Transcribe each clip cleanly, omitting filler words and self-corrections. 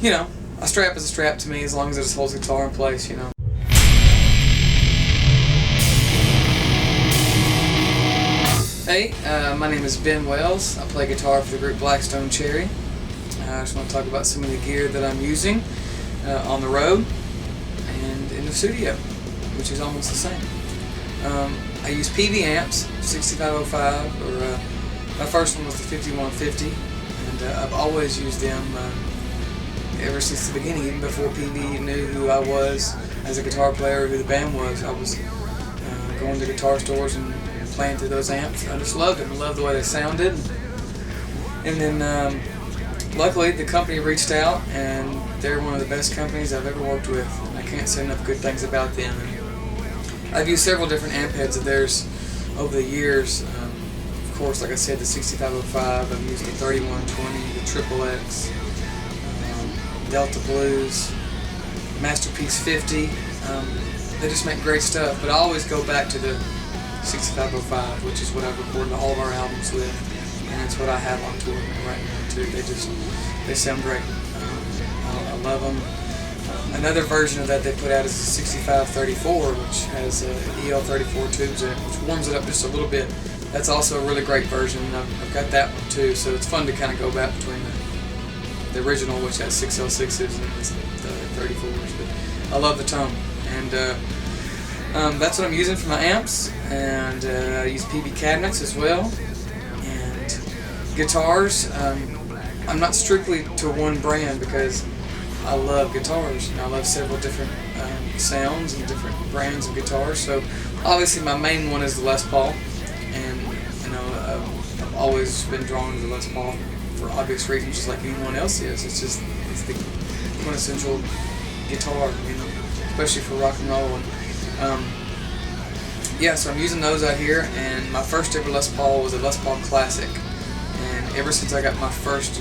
you know, a strap is a strap to me as long as it just holds the guitar in place, you know. Hey, my name is Ben Wells. I play guitar for the group Blackstone Cherry. I just want to talk about some of the gear that I'm using on the road and in the studio, which is almost the same. I use PV amps, 6505, or my first one was the 5150, and I've always used them ever since the beginning, even before PV knew who I was as a guitar player or who the band was. I was going to guitar stores and playing through those amps. I just loved them. I loved the way they sounded. And then luckily the company reached out, and they're one of the best companies I've ever worked with. I can't say enough good things about them. And I've used several different amp heads of theirs over the years. Of course, like I said, the 6505, I've used the 3120, the Triple X, Delta Blues, Masterpiece 50. They just make great stuff, but I always go back to the 6505, which is what I've recorded all of our albums with, and it's what I have on tour right now too. They sound great. I love them. Another version of that they put out is the 6534, which has EL34 tubes in it, which warms it up just a little bit. That's also a really great version. I've got that one too, so it's fun to kind of go back between the original, which has 6L6s, and the 34s. But I love the tone, and that's what I'm using for my amps, and I use PV cabinets as well. And guitars, I'm not strictly to one brand because I love guitars. I love several different sounds and different brands of guitars. So obviously my main one is the Les Paul, and I've always been drawn to the Les Paul for obvious reasons, just like anyone else is. It's the quintessential guitar, especially for rock and roll. Yeah, so I'm using those out here, and my first ever Les Paul was a Les Paul Classic, and ever since I got my first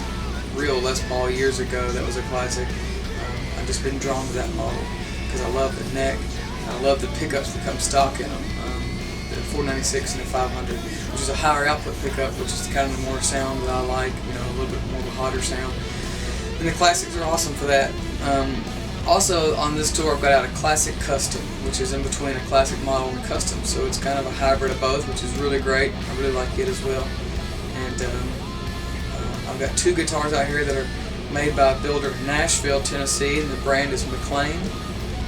real Les Paul years ago that was a classic, I've just been drawn to that model because I love the neck, and I love the pickups that come stock in them, the 496 and the 500, which is a higher output pickup, which is kind of the more sound that I like, a little bit more of a hotter sound, and the classics are awesome for that. Also, on this tour, I've got out a Classic Custom, which is in between a Classic model and a Custom, so it's kind of a hybrid of both, which is really great. I really like it as well. And I've got two guitars out here that are made by a builder in Nashville, Tennessee, and the brand is McLean.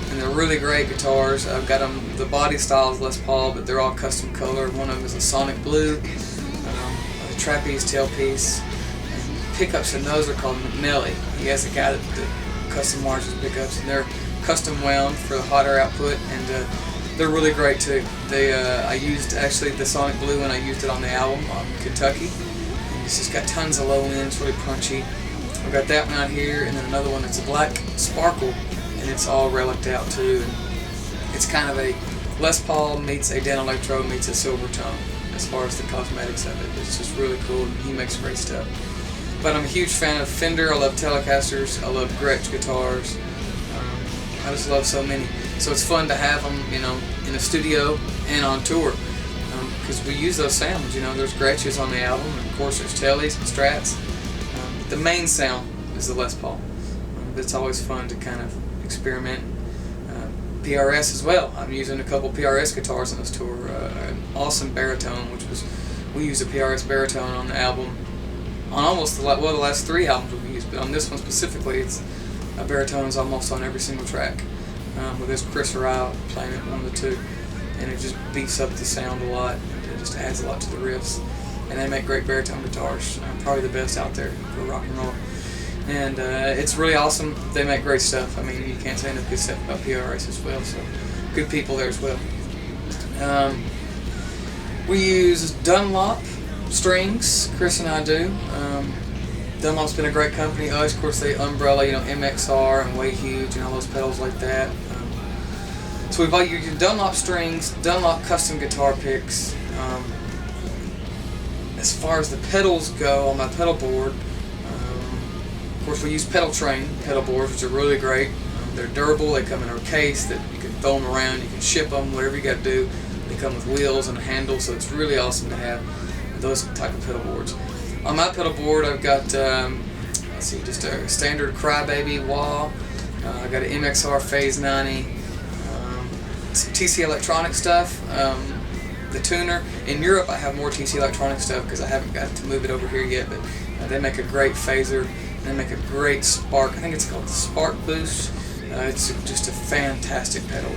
And they're really great guitars. I've got them, the body style is Les Paul, but they're all custom color. One of them is a Sonic Blue, a trapeze tailpiece. And pickups in those are called McNelly. He has a guy that custom marches pickups, and they're custom wound for the hotter output, and they're really great too. I used actually the Sonic Blue, and I used it on the album on Kentucky, and it's just got tons of low ends, really punchy. I've got that one out here, and then another one that's a black sparkle, and it's all relicked out too, and it's kind of a Les Paul meets a Dan Electro meets a silver tone as far as the cosmetics of it. It's just really cool, and he makes great stuff. But I'm a huge fan of Fender. I love Telecasters. I love Gretsch guitars. I just love so many. So it's fun to have them, in a studio and on tour, because we use those sounds. There's Gretsch's on the album, and of course there's Tellies and Strats. The main sound is the Les Paul. It's always fun to kind of experiment. PRS as well. I'm using a couple PRS guitars on this tour. An awesome baritone, we used a PRS baritone on the album. On almost the last three albums we've used, but on this one specifically, it's a baritone is almost on every single track. With this Chris or I playing it one of the two, and it just beefs up the sound a lot. It just adds a lot to the riffs, and they make great baritone guitars. Probably the best out there for rock and roll, and it's really awesome. They make great stuff. I mean, you can't say enough good stuff about PRS as well. So good people there as well. We use Dunlop strings, Chris and I do. Dunlop's been a great company. Of course, they Umbrella, MXR and Way Huge and all those pedals like that. So we've all used Dunlop strings, Dunlop custom guitar picks. As far as the pedals go on my pedal board, of course we use Pedal Train pedal boards, which are really great. They're durable. They come in a case that you can throw them around, you can ship them, whatever you got to do. They come with wheels and a handle, so it's really awesome to have those type of pedal boards. On my pedal board, I've got let's see, just a standard Crybaby wah. I got an MXR Phase 90, some TC Electronic stuff, the tuner. In Europe, I have more TC Electronic stuff because I haven't got to move it over here yet, but they make a great phaser, and they make a great spark. I think it's called the Spark Boost. It's just a fantastic pedal.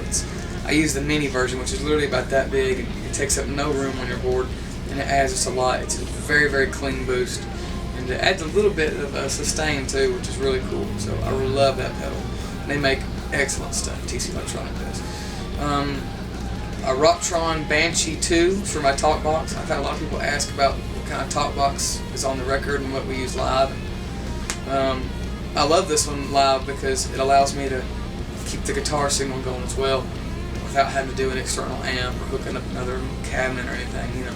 I use the mini version, which is literally about that big. It takes up no room on your board, and it adds just a lot. It's a very, very clean boost, and it adds a little bit of sustain too, which is really cool. So I really love that pedal. They make excellent stuff, TC Electronic does. A Rocktron Banshee 2 for my talk box. I've had a lot of people ask about what kind of talk box is on the record and what we use live. I love this one live because it allows me to keep the guitar signal going as well without having to do an external amp or hooking up another cabinet or anything, you know.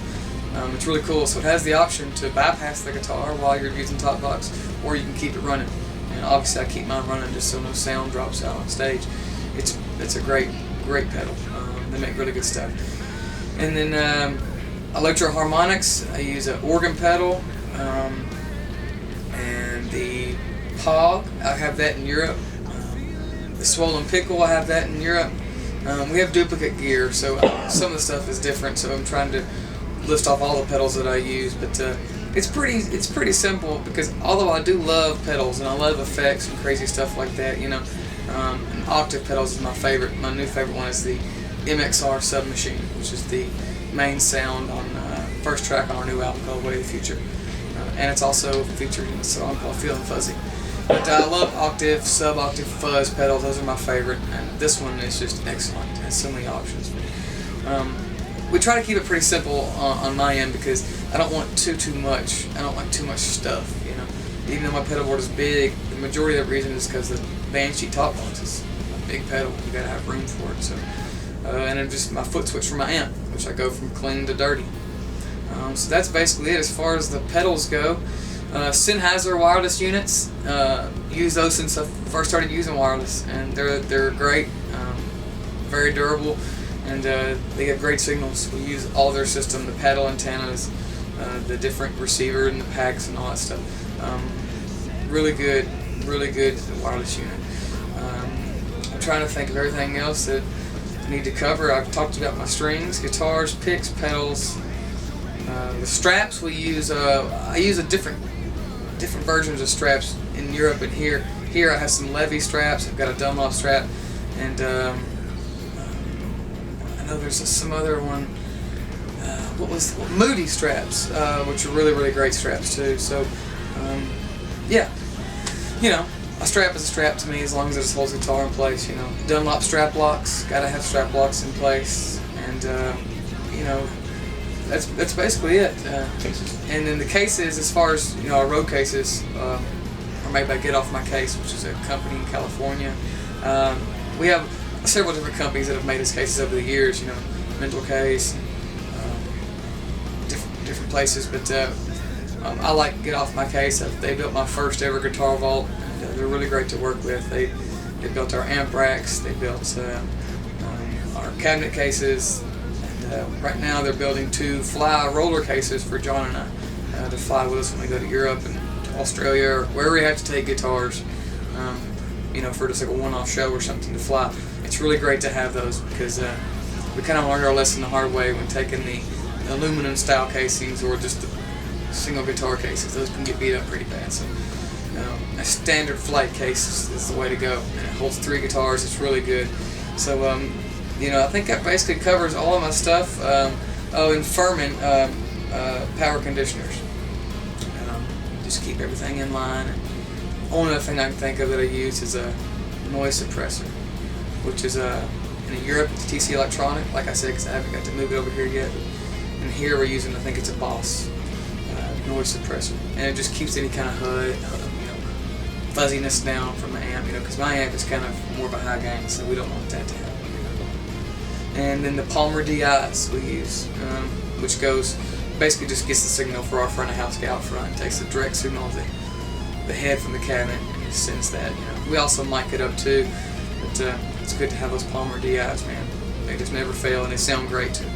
It's really cool. So it has the option to bypass the guitar while you're using talk box, or you can keep it running. And obviously I keep mine running just so no sound drops out on stage. It's a great pedal. They make really good stuff. And then Electro Harmonics, I use an organ pedal, and the Pog, I have that in Europe. The Swollen Pickle, I have that in Europe. We have duplicate gear, so some of the stuff is different, so I'm trying to list off all the pedals that I use, but it's pretty simple, because although I do love pedals and I love effects and crazy stuff like that, you know, and octave pedals is my favorite. My new favorite one is the MXR Submachine, which is the main sound on first track on our new album called Way of the Future, and it's also featured in a song called Feeling Fuzzy. But I love octave, sub-octave, fuzz pedals. Those are my favorite, and this one is just excellent. It has so many options. We try to keep it pretty simple on my end because I don't want too much. I don't like too much stuff, you know. Even though my pedal board is big, the majority of the reason is because the Banshee top box is a big pedal. You gotta have room for it. So, and then just my foot switch for my amp, which I go from clean to dirty. So that's basically it as far as the pedals go. Sennheiser wireless units, use those since I first started using wireless, and they're great, very durable, and they get great signals. We use all their system, the paddle antennas, the different receiver and the packs and all that stuff. Really good wireless unit. I'm trying to think of everything else that I need to cover. I've talked about my strings, guitars, picks, pedals. The straps we use, I use a different versions of straps in Europe and here. Here I have some Levy straps. I've got a Dunlop strap, and I know there's some other one. Moody straps, which are really great straps too. So yeah, you know, a strap is a strap to me as long as it just holds the guitar in place. You know, Dunlop strap locks, gotta have strap locks in place, and you know. That's basically it. And then the cases, as far as, you know, our road cases, are made by Get Off My Case, which is a company in California. We have several different companies that have made us cases over the years. You know, Mental Case, different places. But I like Get Off My Case. They built my first ever guitar vault. And, they're really great to work with. They built our amp racks. They built our cabinet cases. Right now they're building 2 fly roller cases for John and I to fly with us when we go to Europe and to Australia or wherever we have to take guitars, you know, for just like a one-off show or something to fly. It's really great to have those because we kind of learned our lesson the hard way when taking the aluminum style casings or just the single guitar cases. Those can get beat up pretty bad. So a standard flight case is the way to go, and it holds 3 guitars. It's really good. So you know, I think that basically covers all of my stuff. And Furman power conditioners. Just keep everything in line. And the only other thing I can think of that I use is a noise suppressor, which is in Europe it's TC Electronic, like I said, because I haven't got to move it over here yet. And here we're using, I think it's a Boss noise suppressor, and it just keeps any kind of you know, fuzziness down from the amp. You know, because my amp is kind of more of a high gain, so we don't want that to happen. And then the Palmer DIs we use, which goes, basically just gets the signal for our front of house guy out front. It takes the direct signal of the head from the cabinet and it sends that. You know, we also mic it up too, but it's good to have those Palmer DIs, man. They just never fail and they sound great too.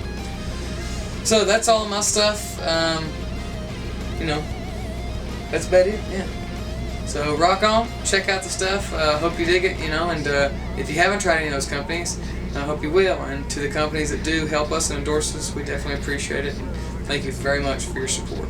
So that's all of my stuff. You know, that's about it. Yeah. So rock on, check out the stuff. Hope you dig it, and if you haven't tried any of those companies, I hope you will. And to the companies that do help us and endorse us, we definitely appreciate it. And thank you very much for your support.